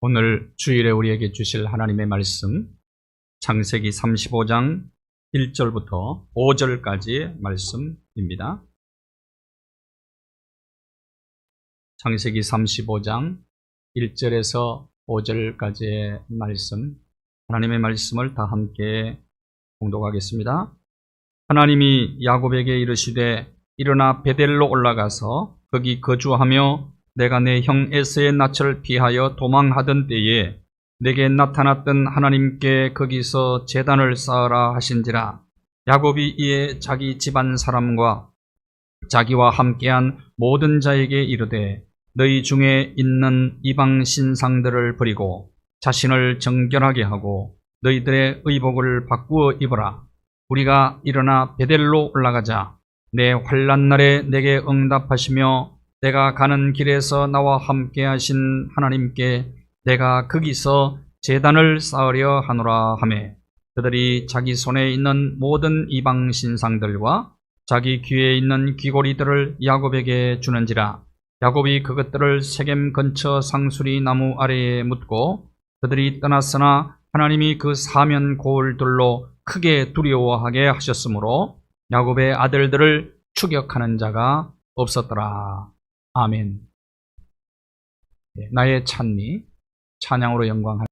오늘 주일에 우리에게 주실 하나님의 말씀, 창세기 35장 1절부터 5절까지의 말씀입니다. 창세기 35장 1절에서 5절까지의 말씀, 하나님의 말씀을 다 함께 봉독하겠습니다. 하나님이 야곱에게 이르시되 일어나 베델로 올라가서 거기 거주하며 내가 내 형 에서의 낯을 피하여 도망하던 때에 내게 나타났던 하나님께 거기서 제단을 쌓으라 하신지라. 야곱이 이에 자기 집안 사람과 자기와 함께한 모든 자에게 이르되 너희 중에 있는 이방 신상들을 버리고 자신을 정결하게 하고 너희들의 의복을 바꾸어 입어라. 우리가 일어나 베델로 올라가자. 내 환난 날에 내게 응답하시며 내가 가는 길에서 나와 함께 하신 하나님께 내가 거기서 제단을 쌓으려 하노라 하매 그들이 자기 손에 있는 모든 이방 신상들과 자기 귀에 있는 귀고리들을 야곱에게 주는지라. 야곱이 그것들을 세겜 근처 상수리 나무 아래에 묻고 그들이 떠났으나 하나님이 그 사면 고을들로 크게 두려워하게 하셨으므로 야곱의 아들들을 추격하는 자가 없었더라. 아멘. 나의 찬미, 찬양으로 영광하는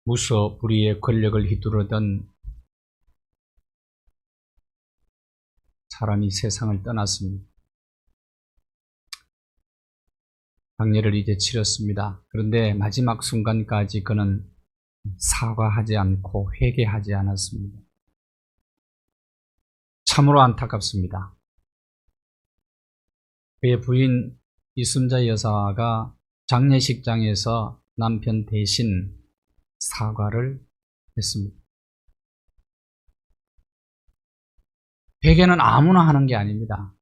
무서 불의의 권력을 휘두르던 사람이 세상을 떠났습니다. 박례를 이제 치렀습니다. 그런데 마지막 순간까지 그는 사과하지 않고 회개하지 않았습니다. 참으로 안타깝습니다. 그의 부인 이순자 여사가 장례식장에서 남편 대신 사과를 했습니다. 회개는 아무나 하는 게 아닙니다.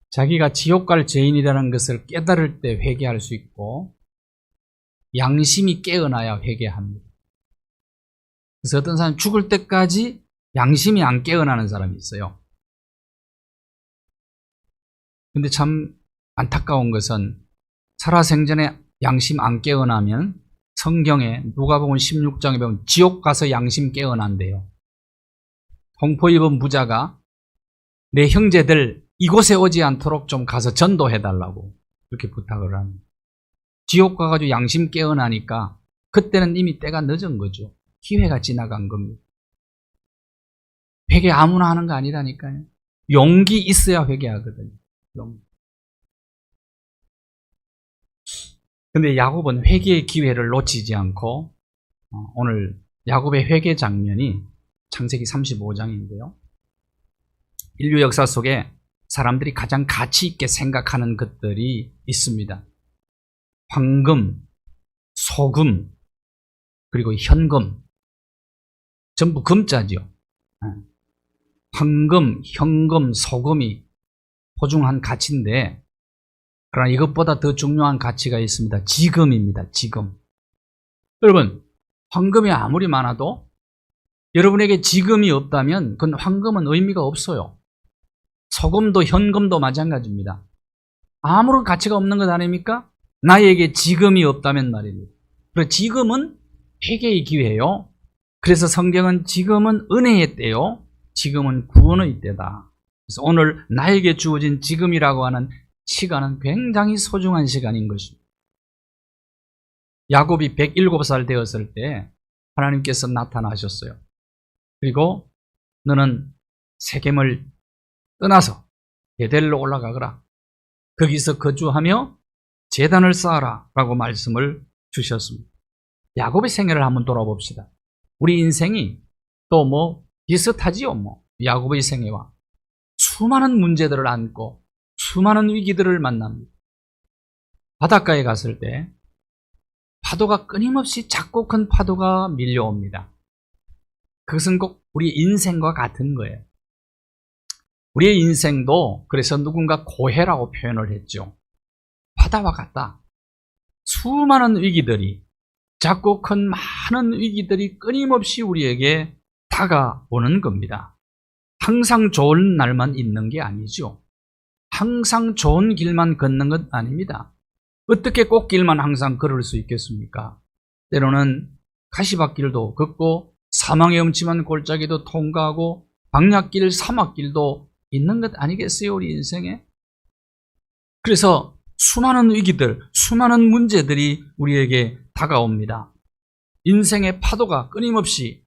자기가 지옥 갈 죄인이라는 것을 깨달을 때 회개할 수 있고 양심이 깨어나야 회개합니다. 그래서 어떤 사람은 죽을 때까지 양심이 안 깨어나는 사람이 있어요. 근데 참 안타까운 것은 살아생전에 양심 안 깨어나면 성경에 누가복음 16장에 보면 지옥 가서 양심 깨어난대요. 공포 입은 부자가 내 형제들 이곳에 오지 않도록 좀 가서 전도해달라고 그렇게 부탁을 합니다. 지옥 가가지고 양심 깨어나니까 그때는 이미 때가 늦은 거죠. 기회가 지나간 겁니다. 회개 아무나 하는 거 아니라니까요. 용기 있어야 회개하거든요. 근데 야곱은 회개의 기회를 놓치지 않고 오늘 야곱의 회개 장면이 창세기 35장인데요. 인류 역사 속에 사람들이 가장 가치 있게 생각하는 것들이 있습니다. 황금, 소금, 그리고 현금. 전부 금자죠. 황금, 현금, 소금이 소중한 가치인데 그러나 이것보다 더 중요한 가치가 있습니다. 지금입니다. 지금. 여러분, 황금이 아무리 많아도 여러분에게 지금이 없다면 그건 황금은 의미가 없어요. 소금도 현금도 마찬가지입니다. 아무런 가치가 없는 것 아닙니까? 나에게 지금이 없다면 말입니다. 그래서 지금은 회개의 기회예요. 그래서 성경은 지금은 은혜의 때요. 지금은 구원의 때다. 그래서 오늘 나에게 주어진 지금이라고 하는 시간은 굉장히 소중한 시간인 것입니다. 야곱이 107살 되었을 때 하나님께서 나타나셨어요. 그리고 너는 세겜을 떠나서 베델로 올라가거라. 거기서 거주하며 제단을 쌓아라 라고 말씀을 주셨습니다. 야곱의 생애를 한번 돌아봅시다. 우리 인생이 또 비슷하지요. 야곱의 생애와 수많은 문제들을 안고 수많은 위기들을 만납니다. 바닷가에 갔을 때 파도가 끊임없이 작고 큰 파도가 밀려옵니다. 그것은 꼭 우리 인생과 같은 거예요. 우리의 인생도 그래서 누군가 고해라고 표현을 했죠. 바다와 같다. 수많은 위기들이, 작고 큰 많은 위기들이 끊임없이 우리에게 다가오는 겁니다. 항상 좋은 날만 있는 게 아니죠. 항상 좋은 길만 걷는 것 아닙니다. 어떻게 꽃길만 항상 걸을 수 있겠습니까? 때로는 가시밭길도 걷고 사망의 음침한 골짜기도 통과하고 방략길, 사막길도 있는 것 아니겠어요, 우리 인생에? 그래서 수많은 위기들, 수많은 문제들이 우리에게 다가옵니다. 인생의 파도가 끊임없이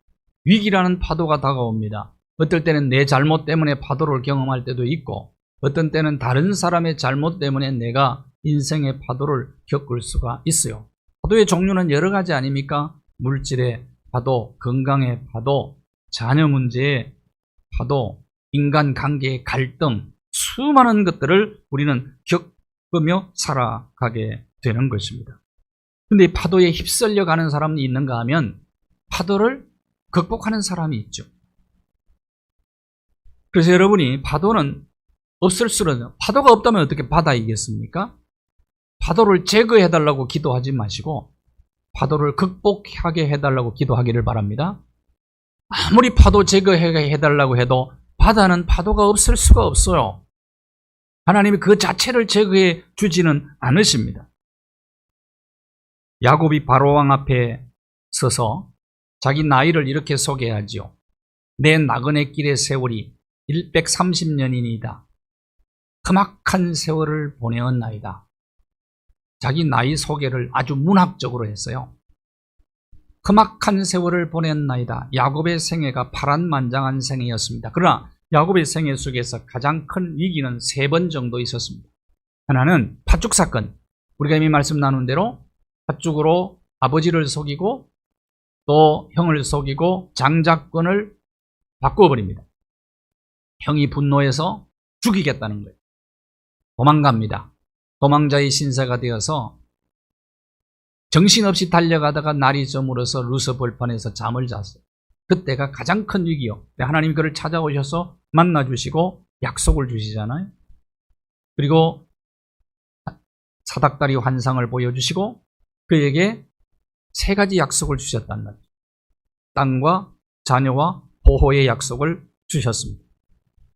위기라는 파도가 다가옵니다. 어떨 때는 내 잘못 때문에 파도를 경험할 때도 있고 어떤 때는 다른 사람의 잘못 때문에 내가 인생의 파도를 겪을 수가 있어요. 파도의 종류는 여러 가지 아닙니까? 물질의 파도, 건강의 파도, 자녀 문제의 파도, 인간관계의 갈등, 수많은 것들을 우리는 겪으며 살아가게 되는 것입니다. 그런데 이 파도에 휩쓸려 가는 사람이 있는가 하면 파도를 극복하는 사람이 있죠. 그래서 여러분이 파도는 없을 수는, 파도가 없다면 어떻게 바다이겠습니까? 파도를 제거해달라고 기도하지 마시고 파도를 극복하게 해달라고 기도하기를 바랍니다. 아무리 파도 제거해달라고 해도 바다는 파도가 없을 수가 없어요. 하나님이 그 자체를 제거해 주지는 않으십니다. 야곱이 바로왕 앞에 서서 자기 나이를 이렇게 소개하지요. 내 나그네 길의 세월이 130년이니이다. 험악한 세월을 보내었나이다. 자기 나이 소개를 아주 문학적으로 했어요. 험악한 세월을 보냈나이다. 야곱의 생애가 파란만장한 생애였습니다. 그러나 야곱의 생애 속에서 가장 큰 위기는 3번 정도 있었습니다. 하나는 팥죽 사건. 우리가 이미 말씀 나눈 대로 팥죽으로 아버지를 속이고 또 형을 속이고 장자권을 바꾸어버립니다. 형이 분노해서 죽이겠다는 거예요. 도망갑니다. 도망자의 신세가 되어서 정신없이 달려가다가 날이 저물어서 루스 벌판에서 잠을 잤어요. 그때가 가장 큰 위기요. 하나님이 그를 찾아오셔서 만나주시고 약속을 주시잖아요. 그리고 사닥다리 환상을 보여주시고 그에게 3가지 약속을 주셨단 말이에요. 땅과 자녀와 보호의 약속을 주셨습니다.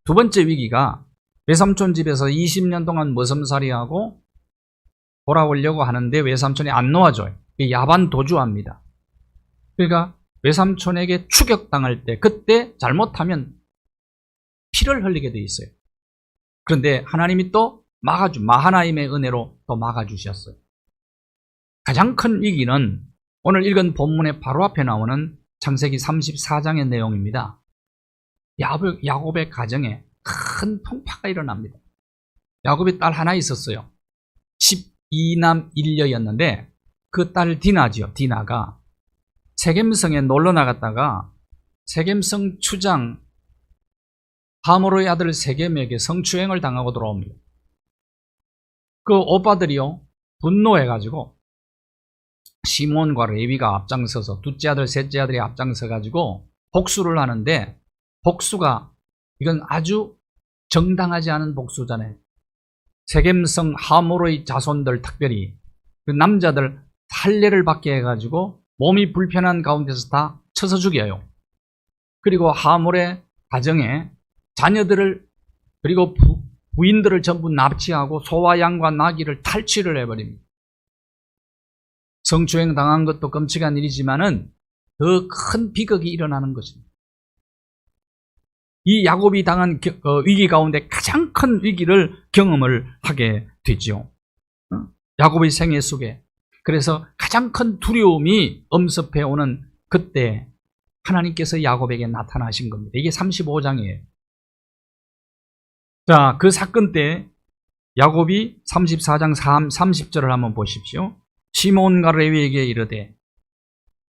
2번째 위기가 외삼촌 집에서 20년 동안 머슴살이하고 돌아오려고 하는데 외삼촌이 안 놓아줘요. 야반 도주합니다. 그러니까 외삼촌에게 추격당할 때 그때 잘못하면 피를 흘리게 돼 있어요. 그런데 하나님이 또 마하나임의 은혜로 또 막아주셨어요. 가장 큰 위기는 오늘 읽은 본문의 바로 앞에 나오는 창세기 34장의 내용입니다. 야곱의 가정에 큰 풍파가 일어납니다. 야곱의 딸 하나 있었어요. 12남 1녀였는데 그 딸 디나지요. 디나가 세겜성에 놀러 나갔다가 세겜성 추장 하모르의 아들 세겜에게 성추행을 당하고 돌아옵니다. 그 오빠들이요 분노해가지고 시몬과 레위가 앞장서서 둘째 아들 셋째 아들이 앞장서가지고 복수를 하는데 복수가 이건 아주 정당하지 않은 복수잖아요. 세겜성 하모르의 자손들 특별히 그 남자들 할례를 받게 해가지고 몸이 불편한 가운데서 다 쳐서 죽여요. 그리고 하모르의 가정에 자녀들을 그리고 부인들을 전부 납치하고 소와 양과 나귀를 탈취를 해버립니다. 성추행 당한 것도 끔찍한 일이지만은 더 큰 비극이 일어나는 것입니다. 이 야곱이 당한 위기 가운데 가장 큰 위기를 경험을 하게 되죠. 야곱의 생애 속에 그래서 가장 큰 두려움이 엄습해 오는 그때 하나님께서 야곱에게 나타나신 겁니다. 이게 35장이에요. 자, 그 사건 때 야곱이 34장 30절을 한번 보십시오. 시몬과 레위에게 이르되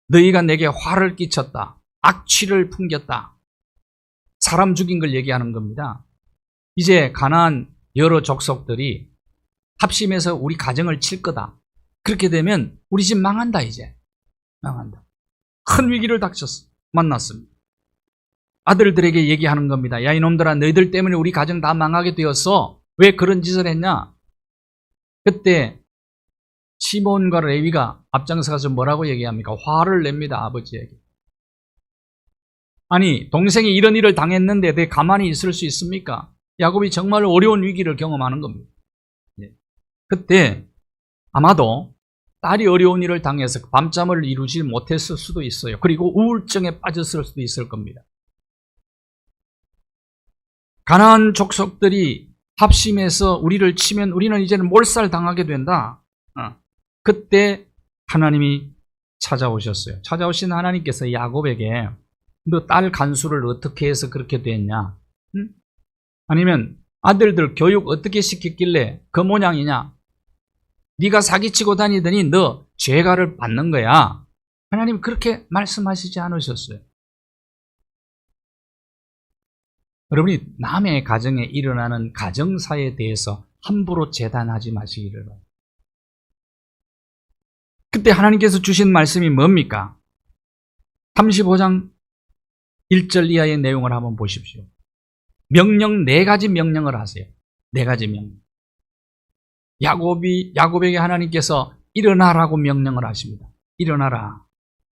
너희가 내게 화를 끼쳤다. 악취를 풍겼다. 사람 죽인 걸 얘기하는 겁니다. 이제 가나안 여러 족속들이 합심해서 우리 가정을 칠 거다. 그렇게 되면 우리 집 망한다. 이제 망한다. 큰 위기를 만났습니다. 아들들에게 얘기하는 겁니다. 야 이놈들아 너희들 때문에 우리 가정 다 망하게 되었어. 왜 그런 짓을 했냐. 그때 시몬과 레위가 앞장서가서 뭐라고 얘기합니까? 화를 냅니다. 아버지에게. 아니 동생이 이런 일을 당했는데 내 가만히 있을 수 있습니까? 야곱이 정말 어려운 위기를 경험하는 겁니다. 그때 아마도 딸이 어려운 일을 당해서 밤잠을 이루지 못했을 수도 있어요. 그리고 우울증에 빠졌을 수도 있을 겁니다. 가나안 족속들이 합심해서 우리를 치면 우리는 이제는 몰살당하게 된다. 그때 하나님이 찾아오셨어요. 찾아오신 하나님께서 야곱에게 너 딸 간수를 어떻게 해서 그렇게 됐냐? 아니면 아들들 교육 어떻게 시켰길래 그 모양이냐? 네가 사기치고 다니더니 너 죄가를 받는 거야. 하나님 그렇게 말씀하시지 않으셨어요. 여러분이 남의 가정에 일어나는 가정사에 대해서 함부로 재단하지 마시기를 바랍니다. 그때 하나님께서 주신 말씀이 뭡니까? 35장 1절 이하의 내용을 한번 보십시오. 명령 4가지 명령을 하세요. 4가지 명령. 야곱에게 하나님께서 일어나라고 명령을 하십니다. 일어나라.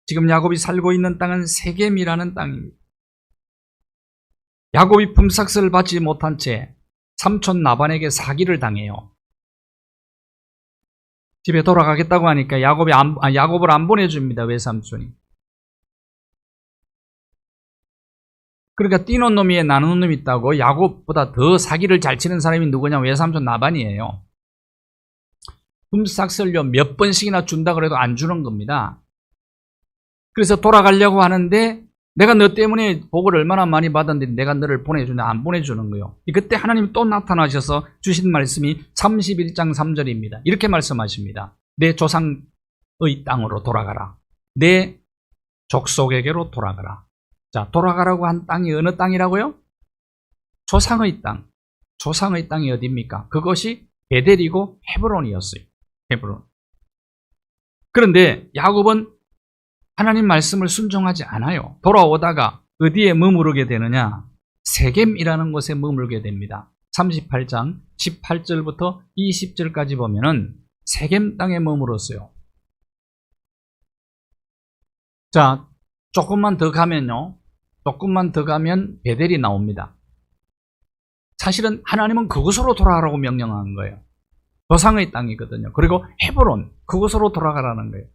지금 야곱이 살고 있는 땅은 세겜이라는 땅입니다. 야곱이 품삯을 받지 못한 채 삼촌 라반에게 사기를 당해요. 집에 돌아가겠다고 하니까 야곱을 안 보내줍니다. 외삼촌이. 그러니까 띠놓은 놈이 나누는 놈이 있다고 야곱보다 더 사기를 잘 치는 사람이 누구냐? 외삼촌 라반이에요. 흠싹슬려 몇 번씩이나 준다 그래도 안 주는 겁니다. 그래서 돌아가려고 하는데 내가 너 때문에 복을 얼마나 많이 받았는데 내가 너를 보내주냐 안 보내주는 거예요. 그때 하나님이 또 나타나셔서 주신 말씀이 31장 3절입니다. 이렇게 말씀하십니다. 내 조상의 땅으로 돌아가라. 내 족속에게로 돌아가라. 자, 돌아가라고 한 땅이 어느 땅이라고요? 조상의 땅. 조상의 땅이 어디입니까? 그것이 베델이고 헤브론이었어요. 헤브론. 그런데 야곱은 하나님 말씀을 순종하지 않아요. 돌아오다가 어디에 머무르게 되느냐? 세겜이라는 곳에 머물게 됩니다. 38장 18절부터 20절까지 보면은 세겜 땅에 머물었어요. 자, 조금만 더 가면요. 조금만 더 가면 베델이 나옵니다. 사실은 하나님은 그곳으로 돌아가라고 명령한 거예요. 조상의 땅이거든요. 그리고 헤브론, 그곳으로 돌아가라는 거예요.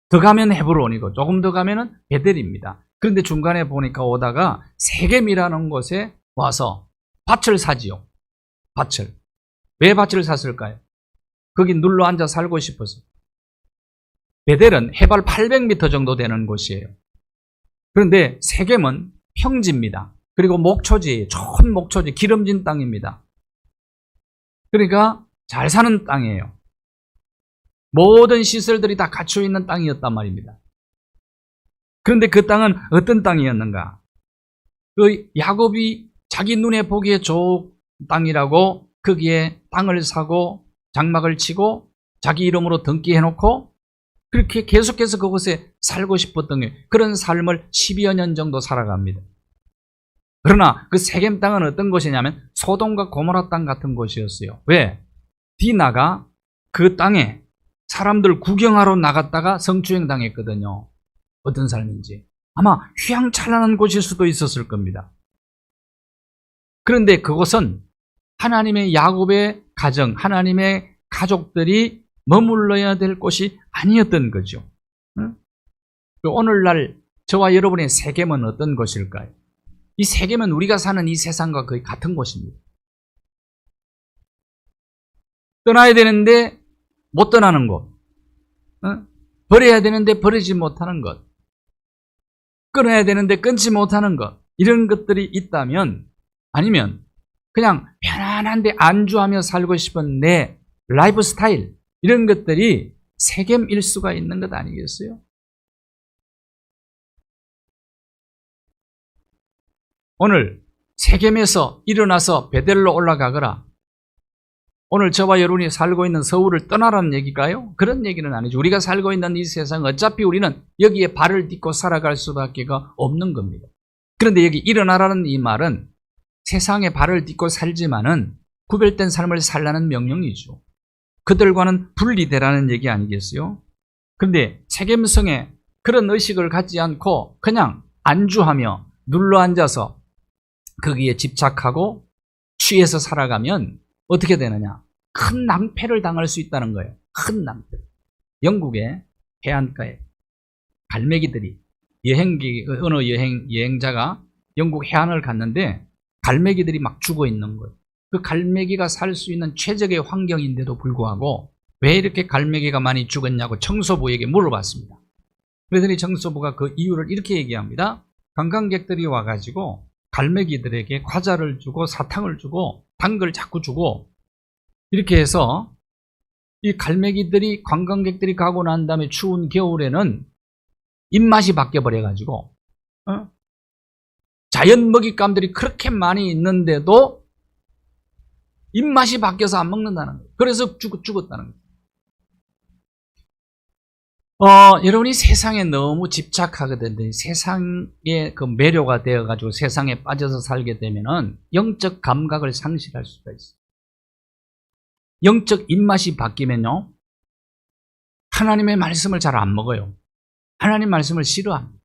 더 가면 헤브론이고 조금 더 가면은 베델입니다. 그런데 중간에 보니까 오다가 세겜이라는 곳에 와서 밭을 사지요. 밭을. 왜 밭을 샀을까요? 거기 눌러 앉아 살고 싶어서. 베델은 해발 800m 정도 되는 곳이에요. 그런데 세겜은 평지입니다. 그리고 목초지예요. 좋은 목초지, 기름진 땅입니다. 그러니까 잘 사는 땅이에요. 모든 시설들이 다 갖춰 있는 땅이었단 말입니다. 그런데 그 땅은 어떤 땅이었는가? 그 야곱이 자기 눈에 보기에 좋은 땅이라고 거기에 땅을 사고 장막을 치고 자기 이름으로 등기해놓고 그렇게 계속해서 그곳에 살고 싶었던 게 그런 삶을 10여 년 정도 살아갑니다. 그러나 그 세겜 땅은 어떤 곳이냐면 소돔과 고모라 땅 같은 곳이었어요. 왜? 디나가 그 땅에 사람들 구경하러 나갔다가 성추행 당했거든요. 어떤 삶인지. 아마 휘황찬란한 곳일 수도 있었을 겁니다. 그런데 그곳은 하나님의 야곱의 가정, 하나님의 가족들이 머물러야 될 곳이 아니었던 거죠. 오늘날 저와 여러분의 세겜은 어떤 곳일까요? 이 세겜은 우리가 사는 이 세상과 거의 같은 곳입니다. 떠나야 되는데 못 떠나는 곳, 버려야 되는데 버리지 못하는 것, 끊어야 되는데 끊지 못하는 것, 이런 것들이 있다면, 아니면 그냥 편안한데 안주하며 살고 싶은 내 라이프 스타일, 이런 것들이 세겜일 수가 있는 것 아니겠어요? 오늘 세겜에서 일어나서 베델로 올라가거라. 오늘 저와 여러분이 살고 있는 서울을 떠나라는 얘기일까요? 그런 얘기는 아니죠. 우리가 살고 있는 이 세상, 어차피 우리는 여기에 발을 딛고 살아갈 수밖에 없는 겁니다. 그런데 여기 일어나라는 이 말은 세상에 발을 딛고 살지만은 구별된 삶을 살라는 명령이죠. 그들과는 분리되라는 얘기 아니겠어요? 그런데 세겜성에 그런 의식을 갖지 않고 그냥 안주하며 눌러앉아서 거기에 집착하고 취해서 살아가면 어떻게 되느냐? 큰 낭패를 당할 수 있다는 거예요. 큰 낭패. 영국의 해안가에 갈매기들이 어느 여행자가 영국 해안을 갔는데 갈매기들이 막 죽어 있는 거예요. 그 갈매기가 살 수 있는 최적의 환경인데도 불구하고 왜 이렇게 갈매기가 많이 죽었냐고 청소부에게 물어봤습니다. 그랬더니 청소부가 그 이유를 이렇게 얘기합니다. 관광객들이 와가지고 갈매기들에게 과자를 주고 사탕을 주고 단 걸 자꾸 주고 이렇게 해서 이 갈매기들이 관광객들이 가고 난 다음에 추운 겨울에는 입맛이 바뀌어버려가지고 자연 먹잇감들이 그렇게 많이 있는데도 입맛이 바뀌어서 안 먹는다는 거예요. 그래서 죽었다는 거예요. 여러분이 세상에 너무 집착하거든요. 세상에 그 매료가 되어가지고 세상에 빠져서 살게 되면은 영적 감각을 상실할 수가 있어요. 영적 입맛이 바뀌면요, 하나님의 말씀을 잘 안 먹어요. 하나님 말씀을 싫어합니다.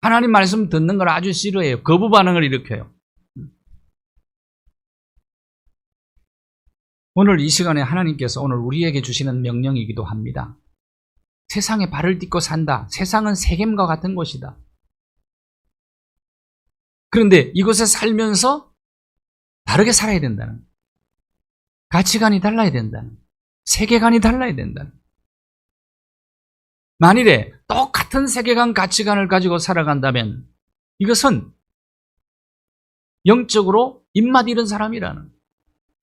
하나님 말씀 듣는 걸 아주 싫어해요. 거부 반응을 일으켜요. 오늘 이 시간에 하나님께서 오늘 우리에게 주시는 명령이기도 합니다. 세상에 발을 딛고 산다. 세상은 세겜과 같은 곳이다. 그런데 이곳에 살면서 다르게 살아야 된다는 거예요. 가치관이 달라야 된다는, 세계관이 달라야 된다는. 만일에 똑같은 세계관, 가치관을 가지고 살아간다면 이것은 영적으로 입맛 잃은 사람이라는,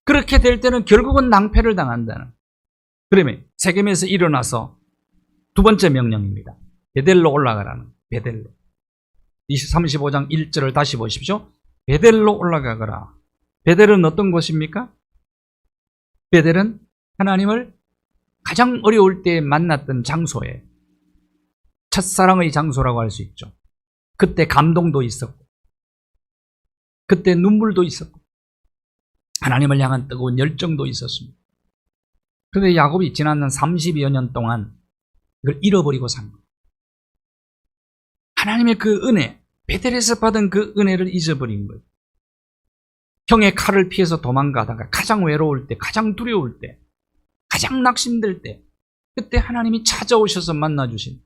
그렇게 될 때는 결국은 낭패를 당한다는. 그러면 세겜에서 일어나서 두 번째 명령입니다. 베델로 올라가라는, 베델로. 35장 1절을 다시 보십시오. 베델로 올라가거라. 베델은 어떤 곳입니까? 베델은 하나님을 가장 어려울 때 만났던 장소예요. 첫사랑의 장소라고 할 수 있죠. 그때 감동도 있었고, 그때 눈물도 있었고, 하나님을 향한 뜨거운 열정도 있었습니다. 그런데 야곱이 지난 30여 년 동안 이걸 잃어버리고 산 거예요. 하나님의 그 은혜, 베델에서 받은 그 은혜를 잊어버린 거예요. 형의 칼을 피해서 도망가다가 가장 외로울 때, 가장 두려울 때, 가장 낙심될 때, 그때 하나님이 찾아오셔서 만나주신,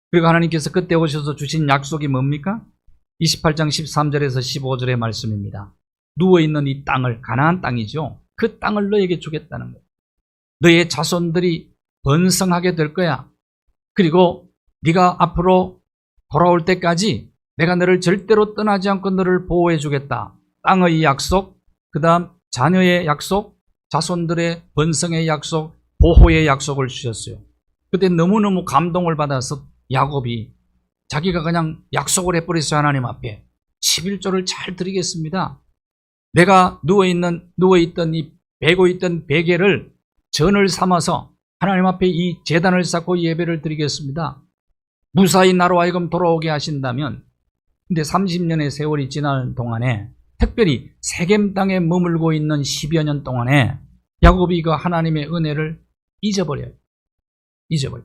그리고 하나님께서 그때 오셔서 주신 약속이 뭡니까? 28장 13절에서 15절의 말씀입니다. 누워있는 이 땅을, 가나안 땅이죠. 그 땅을 너에게 주겠다는 거예요. 너의 자손들이 번성하게 될 거야. 그리고 네가 앞으로 돌아올 때까지 내가 너를 절대로 떠나지 않고 너를 보호해 주겠다. 땅의 약속, 그 다음 자녀의 약속, 자손들의 번성의 약속, 보호의 약속을 주셨어요. 그때 너무너무 감동을 받아서 야곱이 자기가 그냥 약속을 해버렸어요. 하나님 앞에 11조를 잘 드리겠습니다. 내가 누워있던 이 베고 있던 베개를 전을 삼아서 하나님 앞에 이 제단을 쌓고 예배를 드리겠습니다. 무사히 나로 하여금 돌아오게 하신다면. 근데 30년의 세월이 지나는 동안에, 특별히 세겜 땅에 머물고 있는 10여 년 동안에 야곱이 그 하나님의 은혜를 잊어버려요.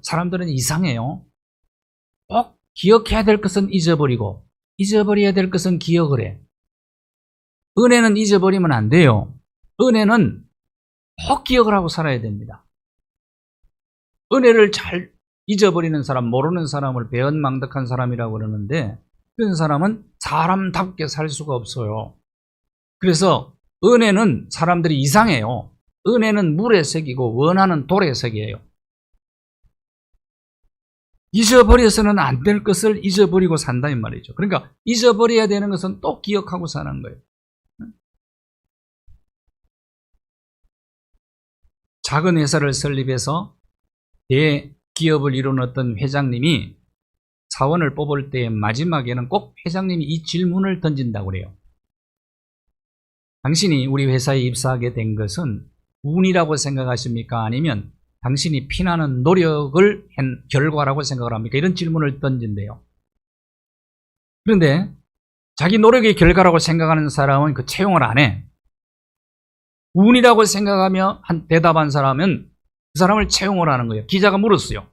사람들은 이상해요. 꼭 기억해야 될 것은 잊어버리고 잊어버려야 될 것은 기억을 해. 은혜는 잊어버리면 안 돼요. 은혜는 꼭 기억을 하고 살아야 됩니다. 은혜를 잘 잊어버리는 사람, 모르는 사람을 배은망덕한 사람이라고 그러는데, 그런 사람은 사람답게 살 수가 없어요. 그래서 은혜는 사람들이 이상해요. 은혜는 물의 색이고 원하는 돌의 색이에요. 잊어버려서는 안 될 것을 잊어버리고 산다 이 말이죠. 그러니까 잊어버려야 되는 것은 또 기억하고 사는 거예요. 작은 회사를 설립해서 대기업을 이룬 어떤 회장님이 사원을 뽑을 때 마지막에는 꼭 회장님이 이 질문을 던진다고 그래요. 당신이 우리 회사에 입사하게 된 것은 운이라고 생각하십니까? 아니면 당신이 피나는 노력을 한 결과라고 생각을 합니까? 이런 질문을 던진대요. 그런데 자기 노력의 결과라고 생각하는 사람은 그 채용을 안 해. 운이라고 생각하며 대답한 사람은 그 사람을 채용을 하는 거예요. 기자가 물었어요.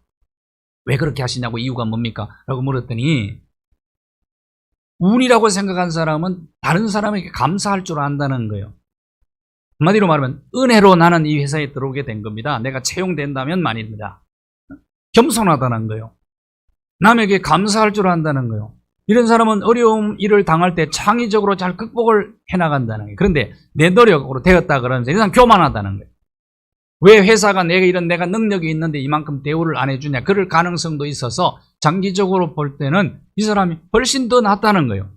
왜 그렇게 하시냐고, 이유가 뭡니까? 라고 물었더니, 운이라고 생각한 사람은 다른 사람에게 감사할 줄 안다는 거예요. 한마디로 말하면 은혜로 나는 이 회사에 들어오게 된 겁니다. 내가 채용된다면 말입니다. 겸손하다는 거예요. 남에게 감사할 줄 안다는 거예요. 이런 사람은 어려움 일을 당할 때 창의적으로 잘 극복을 해나간다는 거예요. 그런데 내 노력으로 되었다 그러면서 이 사람 교만하다는 거예요. 왜 회사가 내가 능력이 있는데 이만큼 대우를 안 해주냐, 그럴 가능성도 있어서 장기적으로 볼 때는 이 사람이 훨씬 더 낫다는 거예요.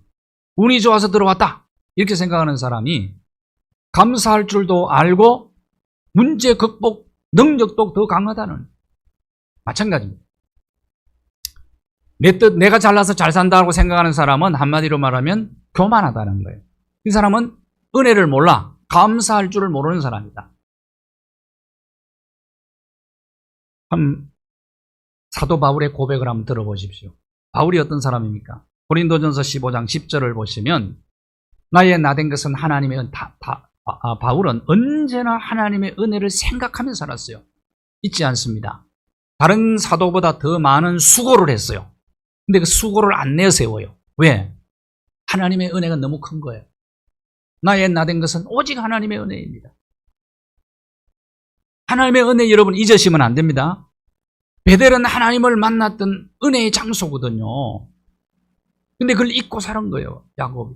운이 좋아서 들어왔다 이렇게 생각하는 사람이 감사할 줄도 알고 문제 극복 능력도 더 강하다는, 마찬가지입니다. 내가 잘나서 잘 산다고 생각하는 사람은 한마디로 말하면 교만하다는 거예요. 이 사람은 은혜를 몰라, 감사할 줄을 모르는 사람이다. 사도 바울의 고백을 한번 들어보십시오. 바울이 어떤 사람입니까? 고린도전서 15장 10절을 보시면, 나의 나된 것은 하나님의 바울은 언제나 하나님의 은혜를 생각하며 살았어요. 잊지 않습니다. 다른 사도보다 더 많은 수고를 했어요. 근데 그 수고를 안 내세워요. 왜? 하나님의 은혜가 너무 큰 거예요. 나의 나된 것은 오직 하나님의 은혜입니다. 하나님의 은혜 여러분 잊으시면 안 됩니다. 베델은 하나님을 만났던 은혜의 장소거든요. 근데 그걸 잊고 사는 거예요, 야곱이.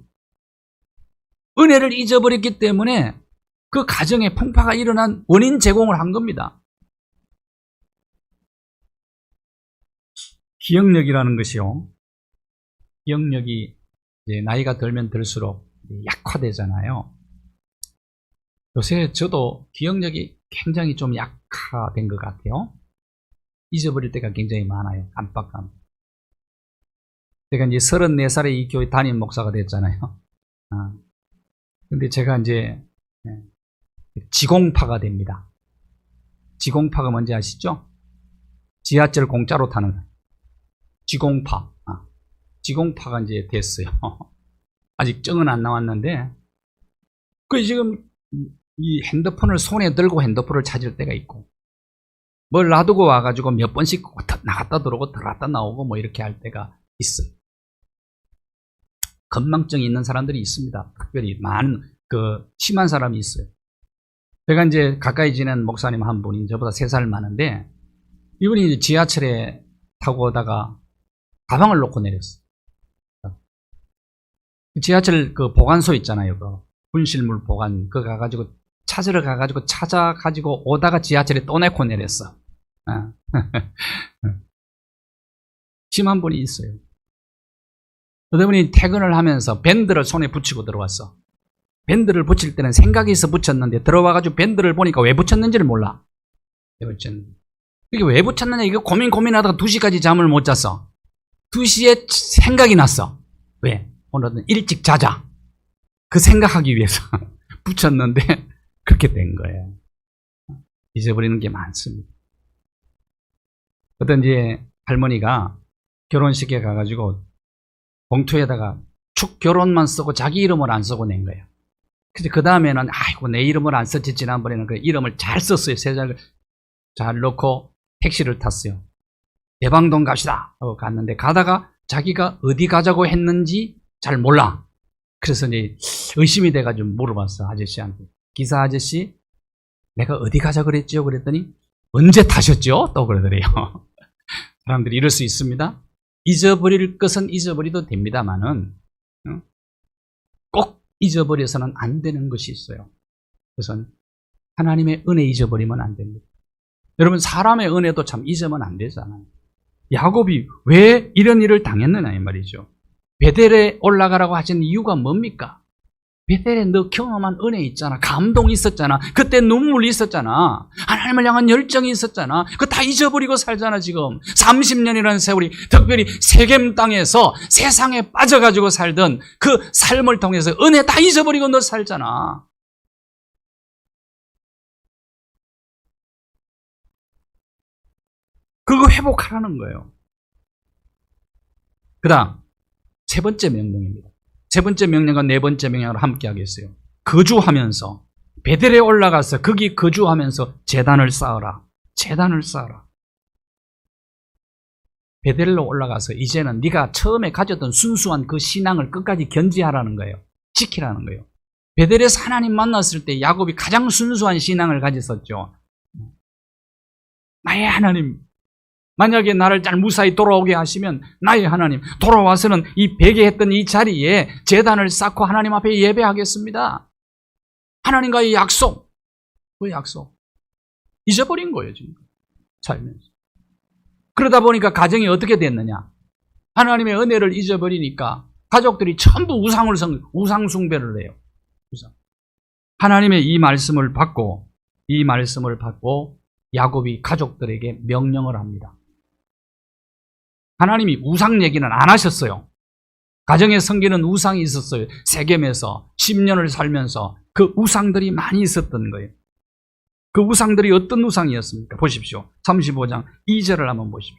은혜를 잊어버렸기 때문에 그 가정에 풍파가 일어난 원인 제공을 한 겁니다. 기억력이라는 것이요. 기억력이 이제 나이가 들면 들수록 약화되잖아요. 요새 저도 기억력이 굉장히 좀 약화된 것 같아요. 잊어버릴 때가 굉장히 많아요. 깜빡깜빡. 제가 이제 34살에 이 교회 담임 목사가 됐잖아요. 근데 제가 이제 지공파가 됩니다. 지공파가 뭔지 아시죠? 지하철 공짜로 타는 거예요. 지공파. 지공파가 이제 됐어요. 아직 정은 안 나왔는데, 그 지금 이 핸드폰을 손에 들고 핸드폰을 찾을 때가 있고, 뭘 놔두고 와가지고 몇 번씩 나갔다 들어오고 들어갔다 나오고 뭐 이렇게 할 때가 있어요. 건망증이 있는 사람들이 있습니다. 특별히 많은, 심한 사람이 있어요. 제가 이제 가까이 지낸 목사님 한 분이 저보다 3살 많은데, 이분이 지하철에 타고 오다가 가방을 놓고 내렸어요. 지하철 그 보관소 있잖아요. 그 분실물 보관, 그거 가가지고 찾으러 가가지고 찾아가지고 오다가 지하철에 또 내고 내렸어. 심한 분이 있어요. 어떤 분이 퇴근을 하면서 밴드를 손에 붙이고 들어왔어. 밴드를 붙일 때는 생각이 있어 붙였는데 들어와가지고 밴드를 보니까 왜 붙였는지를 몰라. 왜 붙였는지. 이게 왜 붙였느냐 이거 고민하다가 2시까지 잠을 못 잤어. 2시에 생각이 났어. 왜? 오늘은 일찍 자자. 그 생각하기 위해서 붙였는데 그렇게 된 거예요. 잊어버리는 게 많습니다. 어떤 이제 할머니가 결혼식에 가가지고 봉투에다가 축 결혼만 쓰고 자기 이름을 안 쓰고 낸 거예요. 그래서 그 다음에는 아이고 내 이름을 안 썼지 지난번에는 그 이름을 잘 썼어요. 3장 잘 넣고 택시를 탔어요. 대방동 갑시다 하고 갔는데 가다가 자기가 어디 가자고 했는지 잘 몰라. 그래서 이제 의심이 돼가지고 물어봤어 아저씨한테. 기사 아저씨 내가 어디 가자 그랬죠? 그랬더니 언제 타셨죠? 또 그러더래요. 사람들이 이럴 수 있습니다. 잊어버릴 것은 잊어버려도 됩니다만은 꼭 잊어버려서는 안 되는 것이 있어요. 그것은 하나님의 은혜 잊어버리면 안 됩니다. 여러분 사람의 은혜도 참 잊으면 안 되잖아요. 야곱이 왜 이런 일을 당했느냐 이 말이죠. 베델에 올라가라고 하신 이유가 뭡니까? 베델에 너 경험한 은혜 있잖아. 감동이 있었잖아. 그때 눈물이 있었잖아. 하나님을 향한 열정이 있었잖아. 그거 다 잊어버리고 살잖아 지금. 30년이라는 세월이 특별히 세겜 땅에서 세상에 빠져가지고 살던 그 삶을 통해서 은혜 다 잊어버리고 너 살잖아. 그거 회복하라는 거예요. 그 다음 3번째 명령입니다. 3번째 명령과 4번째 명령을 함께 하겠어요. 거주하면서 베델에 올라가서 거기 거주하면서 제단을 쌓아라. 제단을 쌓아라. 베델로 올라가서 이제는 네가 처음에 가졌던 순수한 그 신앙을 끝까지 견지하라는 거예요. 지키라는 거예요. 베델에서 하나님 만났을 때 야곱이 가장 순수한 신앙을 가졌었죠. 나의 하나님, 만약에 나를 잘 무사히 돌아오게 하시면 나의 하나님, 돌아와서는 이 베개했던 이 자리에 제단을 쌓고 하나님 앞에 예배하겠습니다. 하나님과의 약속, 그 약속 잊어버린 거예요 지금 살면서. 그러다 보니까 가정이 어떻게 됐느냐, 하나님의 은혜를 잊어버리니까 가족들이 전부 우상 숭배를 해요. 하나님의 이 말씀을 받고 야곱이 가족들에게 명령을 합니다. 하나님이 우상 얘기는 안 하셨어요. 가정에 섬기는 우상이 있었어요. 세겜에서 10년을 살면서 그 우상들이 많이 있었던 거예요. 그 우상들이 어떤 우상이었습니까? 보십시오. 35장 2절을 한번 보십시오.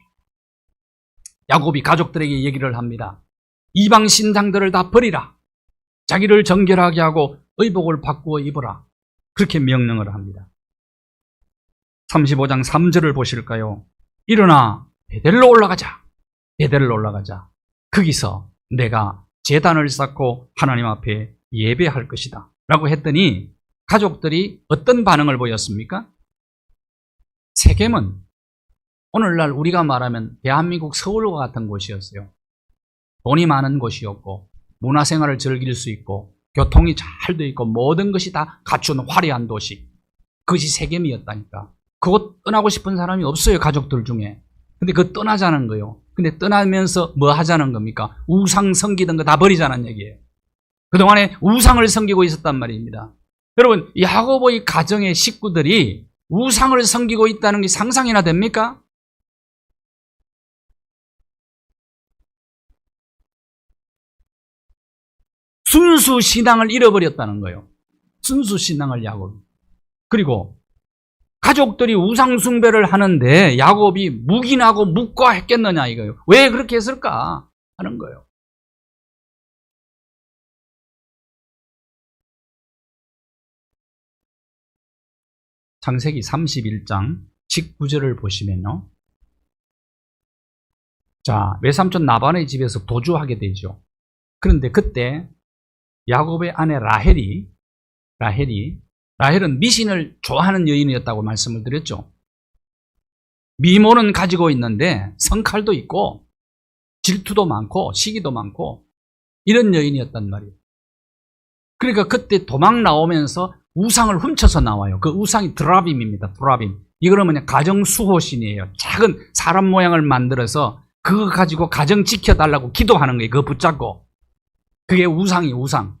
야곱이 가족들에게 얘기를 합니다. 이방 신상들을 다 버리라. 자기를 정결하게 하고 의복을 바꾸어 입어라. 그렇게 명령을 합니다. 35장 3절을 보실까요? 일어나 베델로 올라가자. 베델로 올라가자. 거기서 내가 제단을 쌓고 하나님 앞에 예배할 것이다 라고 했더니 가족들이 어떤 반응을 보였습니까? 세겜은 오늘날 우리가 말하면 대한민국 서울과 같은 곳이었어요. 돈이 많은 곳이었고 문화생활을 즐길 수 있고 교통이 잘 돼 있고 모든 것이 다 갖춘 화려한 도시. 그것이 세겜이었다니까. 그곳 떠나고 싶은 사람이 없어요, 가족들 중에. 근데 그거 떠나자는 거예요. 근데 떠나면서 뭐 하자는 겁니까? 우상 섬기던 거 다 버리자는 얘기예요. 그동안에 우상을 섬기고 있었단 말입니다. 여러분, 야고보의 가정의 식구들이 우상을 섬기고 있다는 게 상상이나 됩니까? 순수 신앙을 잃어버렸다는 거예요. 순수 신앙을 야곱. 그리고 가족들이 우상 숭배를 하는데 야곱이 묵인하고 묵과했겠느냐 이거예요. 왜 그렇게 했을까 하는 거예요. 창세기 31장 19절을 보시면요. 자, 외삼촌 나반의 집에서 도주하게 되죠. 그런데 그때 야곱의 아내 라헬은 미신을 좋아하는 여인이었다고 말씀을 드렸죠. 미모는 가지고 있는데 성칼도 있고 질투도 많고 시기도 많고 이런 여인이었단 말이에요. 그러니까 그때 도망 나오면서 우상을 훔쳐서 나와요. 그 우상이 드라빔입니다. 드라빔. 이거는 뭐냐, 가정 수호신이에요. 작은 사람 모양을 만들어서 그거 가지고 가정 지켜달라고 기도하는 거예요. 그거 붙잡고. 그게 우상이 우상.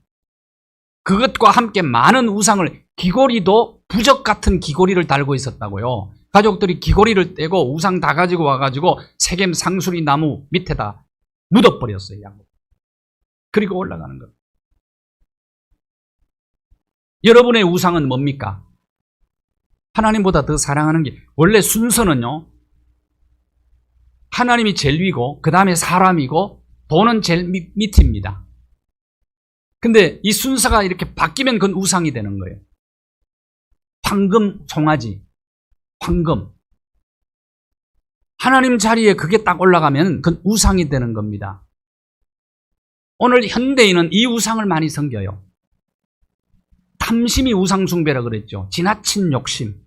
그것과 함께 많은 우상을, 귀고리도 부적 같은 귀고리를 달고 있었다고요. 가족들이 귀고리를 떼고 우상 다 가지고 와가지고 세겜 상수리 나무 밑에다 묻어버렸어요. 야곱. 그리고 올라가는 거예요. 여러분의 우상은 뭡니까? 하나님보다 더 사랑하는 게, 원래 순서는요, 하나님이 제일 위고 그 다음에 사람이고 돈은 제일 밑입니다. 근데 이 순서가 이렇게 바뀌면 그건 우상이 되는 거예요. 황금, 송아지, 황금. 하나님 자리에 그게 딱 올라가면 그건 우상이 되는 겁니다. 오늘 현대인은 이 우상을 많이 섬겨요. 탐심이 우상숭배라 그랬죠. 지나친 욕심,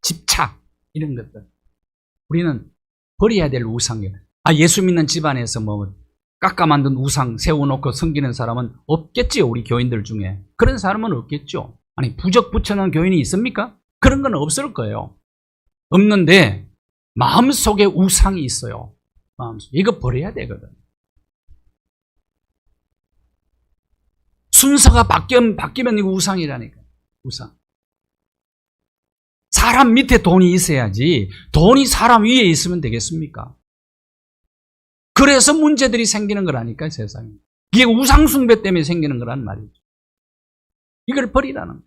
집착, 이런 것들. 우리는 버려야 될 우상이에요. 예수 믿는 집안에서 뭐 깎아 만든 우상 세워놓고 섬기는 사람은 없겠지요. 우리 교인들 중에. 그런 사람은 없겠죠. 아니, 부적 붙여놓은 교인이 있습니까? 그런 건 없을 거예요. 없는데 마음속에 우상이 있어요. 마음속에. 이거 버려야 되거든. 순서가 바뀌면 이거 우상이라니까. 우상. 사람 밑에 돈이 있어야지 돈이 사람 위에 있으면 되겠습니까? 그래서 문제들이 생기는 거라니까요, 세상에. 이게 우상숭배 때문에 생기는 거란 말이죠. 이걸 버리라는 거예요.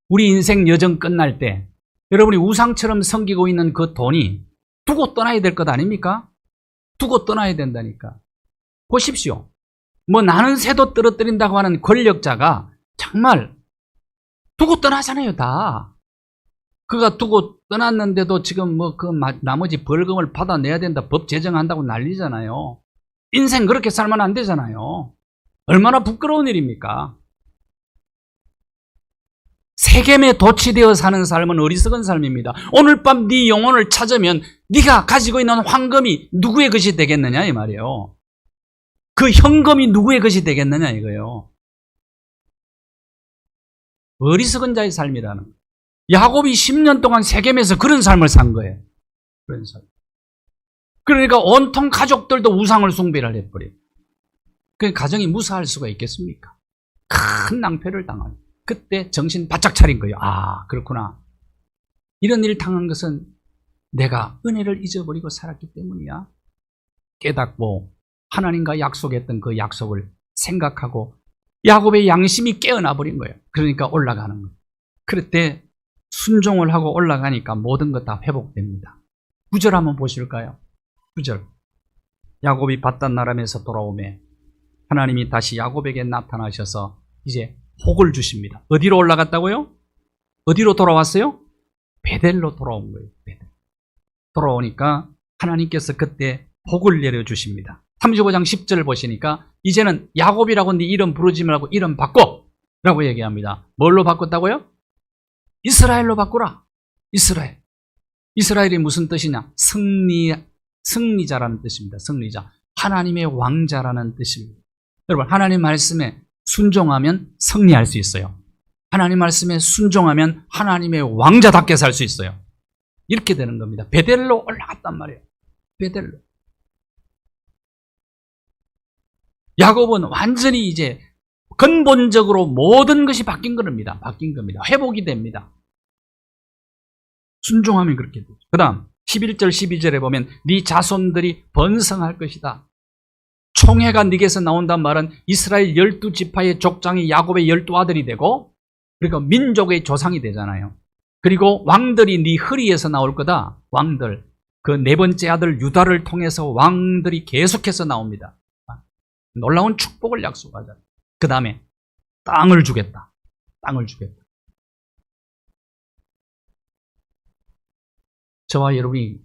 우리 인생 여정 끝날 때 여러분이 우상처럼 섬기고 있는 그 돈이 두고 떠나야 될 것 아닙니까? 두고 떠나야 된다니까. 보십시오. 뭐 나는 새도 떨어뜨린다고 하는 권력자가 정말 두고 떠나잖아요, 다. 그가 두고 떠났는데도 지금 뭐 그 나머지 벌금을 받아내야 된다, 법 제정한다고 난리잖아요. 인생 그렇게 살면 안 되잖아요. 얼마나 부끄러운 일입니까? 세겜에 도취되어 사는 삶은 어리석은 삶입니다. 오늘 밤 네 영혼을 찾으면 네가 가지고 있는 황금이 누구의 것이 되겠느냐 이 말이에요. 그 현금이 누구의 것이 되겠느냐 이거예요. 어리석은 자의 삶이라는 거예요. 야곱이 10년 동안 세겜에서 그런 삶을 산 거예요. 그런 삶. 그러니까 온통 가족들도 우상을 숭배를 해버려요. 그 가정이 무사할 수가 있겠습니까? 큰 낭패를 당하죠. 그때 정신 바짝 차린 거예요. 그렇구나. 이런 일을 당한 것은 내가 은혜를 잊어버리고 살았기 때문이야. 깨닫고 하나님과 약속했던 그 약속을 생각하고 야곱의 양심이 깨어나 버린 거예요. 그러니까 올라가는 거예요. 그럴 때 순종을 하고 올라가니까 모든 것 다 회복됩니다. 9절 한번 보실까요? 9절. 야곱이 밧단아람에서 돌아오매 하나님이 다시 야곱에게 나타나셔서 이제 복을 주십니다. 어디로 올라갔다고요? 어디로 돌아왔어요? 베델로 돌아온 거예요. 베델. 돌아오니까 하나님께서 그때 복을 내려주십니다. 35장 10절을 보시니까 이제는 야곱이라고 네 이름 부르지 말고 이름 바꿔 라고 얘기합니다. 뭘로 바꿨다고요? 이스라엘로 바꾸라. 이스라엘. 이스라엘이 무슨 뜻이냐? 승리자라는 뜻입니다. 승리자. 하나님의 왕자라는 뜻입니다. 여러분, 하나님 말씀에 순종하면 승리할 수 있어요. 하나님 말씀에 순종하면 하나님의 왕자답게 살 수 있어요. 이렇게 되는 겁니다. 베델로 올라갔단 말이에요. 베델로. 야곱은 완전히 이제 근본적으로 모든 것이 바뀐 겁니다. 바뀐 겁니다. 회복이 됩니다. 순종하면 그렇게 되죠. 그 다음 11절 12절에 보면 네 자손들이 번성할 것이다. 총회가 네게서 나온단 말은 이스라엘 12지파의 족장이 야곱의 12아들이 되고, 그리고 민족의 조상이 되잖아요. 그리고 왕들이 네 허리에서 나올 거다. 왕들. 그 네 번째 아들 유다를 통해서 왕들이 계속해서 나옵니다. 놀라운 축복을 약속하잖아요. 그 다음에 땅을 주겠다. 땅을 주겠다. 저와 여러분이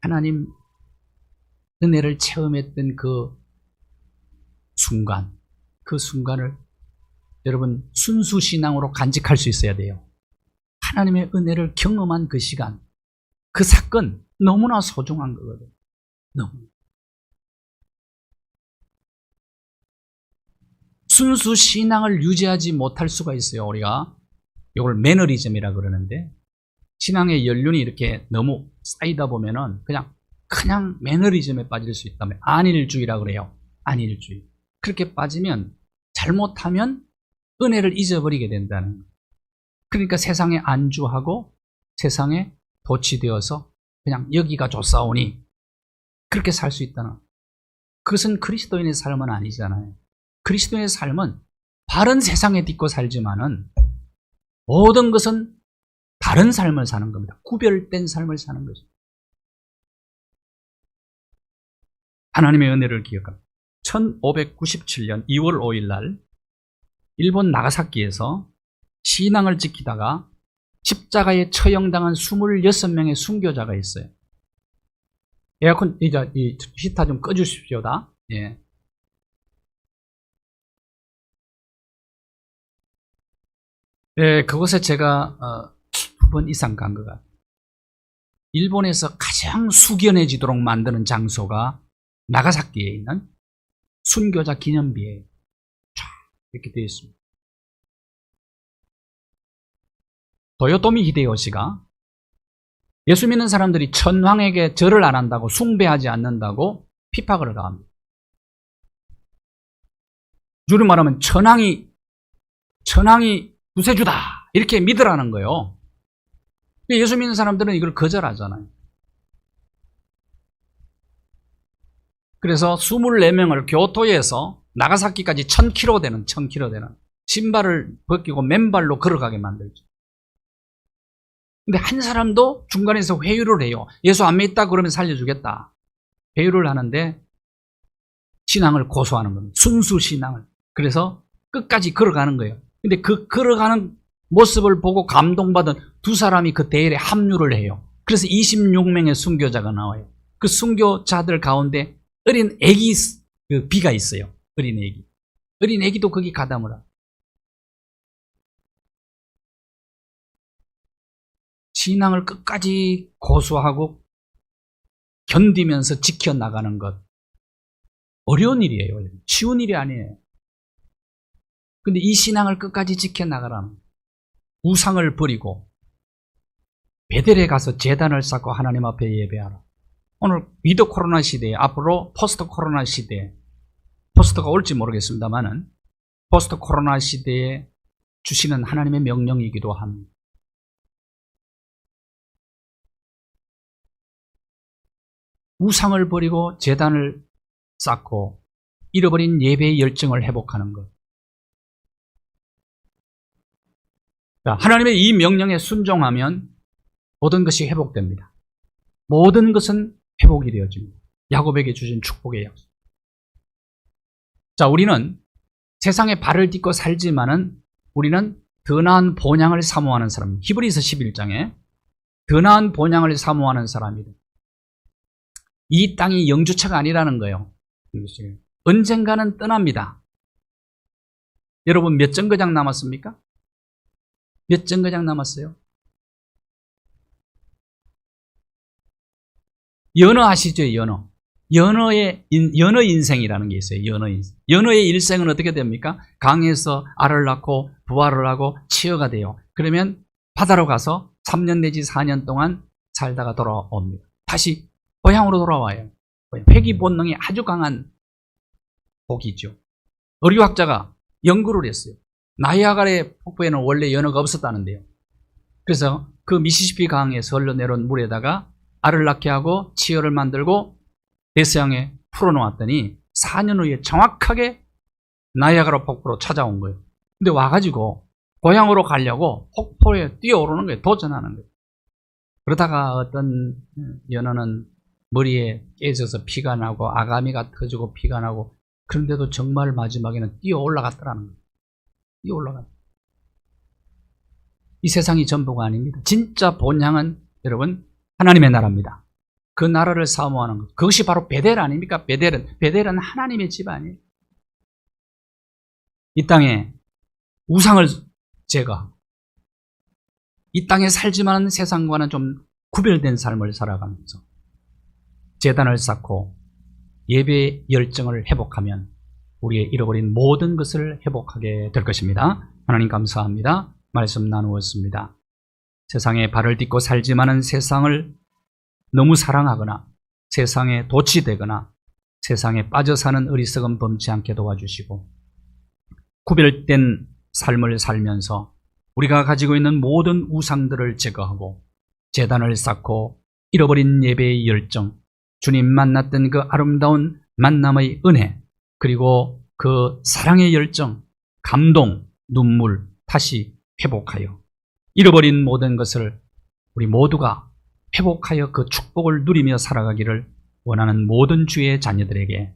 하나님 은혜를 체험했던 그 순간, 그 순간을 여러분 순수신앙으로 간직할 수 있어야 돼요. 하나님의 은혜를 경험한 그 시간, 그 사건 너무나 소중한 거거든요. 너무. 순수신앙을 유지하지 못할 수가 있어요. 우리가 이걸 매너리즘이라 그러는데, 신앙의 연륜이 이렇게 너무 쌓이다 보면은 그냥 매너리즘에 빠질 수 있다면, 안일주의라 그래요. 안일주의. 그렇게 빠지면 잘못하면 은혜를 잊어버리게 된다는 거예요. 그러니까 세상에 안주하고 세상에 도취되어서 그냥 여기가 좋사오니 그렇게 살 수 있다는 거예요. 그것은 그리스도인의 삶은 아니잖아요. 그리스도인의 삶은 바른 세상에 딛고 살지만은 모든 것은 다른 삶을 사는 겁니다. 구별된 삶을 사는 것입니다. 하나님의 은혜를 기억합니다. 1597년 2월 5일 날 일본 나가사키에서 신앙을 지키다가 십자가에 처형당한 26명의 순교자가 있어요. 에어컨, 이 히터 좀 꺼주십시오. 예. 예, 그곳에 제가 2번 이상 간 것 같아요. 일본에서 가장 숙연해지도록 만드는 장소가 나가사키에 있는 순교자 기념비에 쫙 이렇게 되어 있습니다. 도요토미 히데요시가 예수 믿는 사람들이 천황에게 절을 안 한다고, 숭배하지 않는다고 핍박을 가합니다. 주로 말하면 천황이 구세주다 이렇게 믿으라는 거예요. 예수 믿는 사람들은 이걸 거절하잖아요. 그래서 24명을 교토에서 나가사키까지 1000km 되는 신발을 벗기고 맨발로 걸어가게 만들죠. 근데 한 사람도 중간에서 회유를 해요. 예수 안 믿다 그러면 살려주겠다. 회유를 하는데 신앙을 고수하는 겁니다. 순수 신앙을. 그래서 끝까지 걸어가는 거예요. 근데 그 걸어가는 모습을 보고 감동받은 두 사람이 그 대열에 합류를 해요. 그래서 26명의 순교자가 나와요. 그 순교자들 가운데 어린 애기, 그 비가 있어요. 어린 애기. 어린 애기도 거기 가담을 하고. 신앙을 끝까지 고수하고 견디면서 지켜나가는 것. 어려운 일이에요. 쉬운 일이 아니에요. 근데 이 신앙을 끝까지 지켜나가라는, 우상을 버리고 베델에 가서 제단을 쌓고 하나님 앞에 예배하라. 오늘 위드 코로나 시대에, 앞으로 포스트 코로나 시대에, 포스트가 올지 모르겠습니다만은 포스트 코로나 시대에 주시는 하나님의 명령이기도 합니다. 우상을 버리고 제단을 쌓고 잃어버린 예배의 열정을 회복하는 것. 하나님의 이 명령에 순종하면 모든 것이 회복됩니다. 모든 것은 회복이 되어집니다. 야곱에게 주신 축복의 약속. 자, 우리는 세상에 발을 딛고 살지만은 우리는 더 나은 본향을 사모하는 사람입니다. 히브리서 11장에 더 나은 본향을 사모하는 사람이다. 이 땅이 영주처가 아니라는 거예요. 언젠가는 떠납니다. 여러분 몇 정거장 남았습니까? 몇 정거장 남았어요? 연어 아시죠? 연어. 연어 인생이라는 게 있어요. 연어 인생. 연어의 일생은 어떻게 됩니까? 강에서 알을 낳고 부화를 하고 치어가 돼요. 그러면 바다로 가서 3년 내지 4년 동안 살다가 돌아옵니다. 다시 고향으로 돌아와요. 회귀 본능이 아주 강한 복이죠. 어류학자가 연구를 했어요. 나이아가라 폭포에는 원래 연어가 없었다는데요. 그래서 그 미시시피 강에서 흘러내려온 물에다가 알을 낳게 하고 치어를 만들고 대서양에 풀어놓았더니 4년 후에 정확하게 나이아가라 폭포로 찾아온 거예요. 근데 와가지고 고향으로 가려고 폭포에 뛰어오르는 거예요. 도전하는 거예요. 그러다가 어떤 연어는 머리에 깨져서 피가 나고 아가미가 터지고 피가 나고, 그런데도 정말 마지막에는 뛰어 올라갔더라는 거예요. 뛰어 올라갔다. 이 세상이 전부가 아닙니다. 진짜 본향은 여러분 하나님의 나라입니다. 그 나라를 사모하는 것, 그것이 바로 베델 아닙니까? 베델은 하나님의 집 아니에요. 이 땅에 우상을 제거하고 이 땅에 살지만 세상과는 좀 구별된 삶을 살아가면서 제단을 쌓고 예배의 열정을 회복하면 우리의 잃어버린 모든 것을 회복하게 될 것입니다. 하나님 감사합니다. 말씀 나누었습니다. 세상에 발을 딛고 살지만은 세상을 너무 사랑하거나 세상에 도취되거나 세상에 빠져 사는 어리석은 범치 않게 도와주시고, 구별된 삶을 살면서 우리가 가지고 있는 모든 우상들을 제거하고 제단을 쌓고 잃어버린 예배의 열정, 주님 만났던 그 아름다운 만남의 은혜, 그리고 그 사랑의 열정, 감동, 눈물 다시 회복하여 잃어버린 모든 것을 우리 모두가 회복하여 그 축복을 누리며 살아가기를 원하는 모든 주의 자녀들에게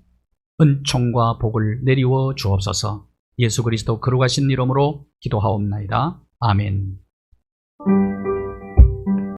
은총과 복을 내리워 주옵소서. 예수 그리스도 거룩하신 이름으로 기도하옵나이다. 아멘.